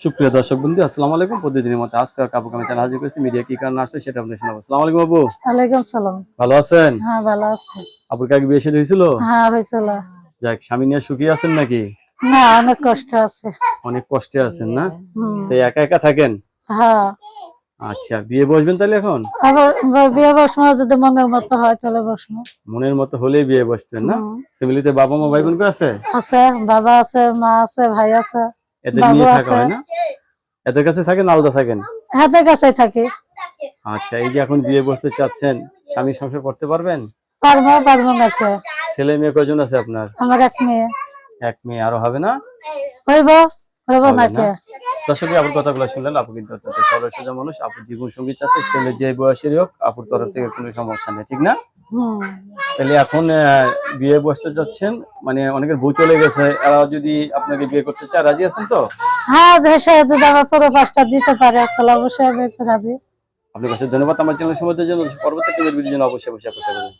সুপ্রিয় দর্শক বন্ধু, আসসালামু আলাইকুম। প্রতিদিনের মতো আজকে কাপু কামে চ্যানেল হাজির করেছি। মিডিয়া কি কারণে আসছে সেটা আপনাদের শোনাবো। আসসালামু আলাইকুম আপু। ওয়ালাইকুম সালাম। ভালো আছেন? হ্যাঁ, ভালো আছি। আপুর কাকে বিয়ে শাদী হয়েছিল? হ্যাঁ, হয়েছিল। যাক, স্বামী নিয়ে সুখী আছেন নাকি? না, অনেক কষ্ট আছে। অনেক কষ্টে আছেন না? হুম। তো একা একা থাকেন? হ্যাঁ। আচ্ছা, বিয়ে বসবেন তাহলে এখন? আবার বিয়ে বসমো যদি মনের মতো হয় তাহলে বসমো। মনের মতো হলেই বিয়ে বসবেন না? হুম। ফ্যামিলিতে বাবা মা ভাই বোন কেউ আছে? আছে, বাবা আছে, মা আছে, ভাই আছে, এদের বাবু নিয়ে থাকা আছে। হয় না? এদের কাছে থাকেন, আলাদা থাকেন? হাতের কাছেই থাকি। আচ্ছা, এই যে এখন বিয়ে বসতে চাচ্ছেন, স্বামী সংসার করতে পারবেন? পারবো পারবো না কে? ছেলে মেয়ে কয়জন আছে আপনার? আমার এক মেয়ে। এক মেয়ে, আরো হবে না? হইব, হইব না হবে না? কে? দর্শক, আপুর কথাগুলো শুনলেন। আপু কিন্তু অত্যন্ত সরল সোজা মানুষ। আপুর জীবন সঙ্গী চাচ্ছে, ছেলে যে বয়সেরই হোক, আপুর তরফ থেকে কোনো সমস্যা নেই, ঠিক না? হুম। তাহলে এখন বিয়ে বসতে চাচ্ছেন, মানে অনেকের বউ চলে গেছে, এরা যদি আপনাকে বিয়ে করতে চায় রাজি আছেন তো? হ্যাঁ, যে সে যদি আমার পুরো পাঁচটা দিতে পারে তাহলে অবশ্যই আমি একটু রাজি। আপনার কাছে ধন্যবাদ আমার চ্যানেল সম্বন্ধে জন্য। পরবর্তী ভিডিওর জন্য অবশ্যই করতে পারবেন।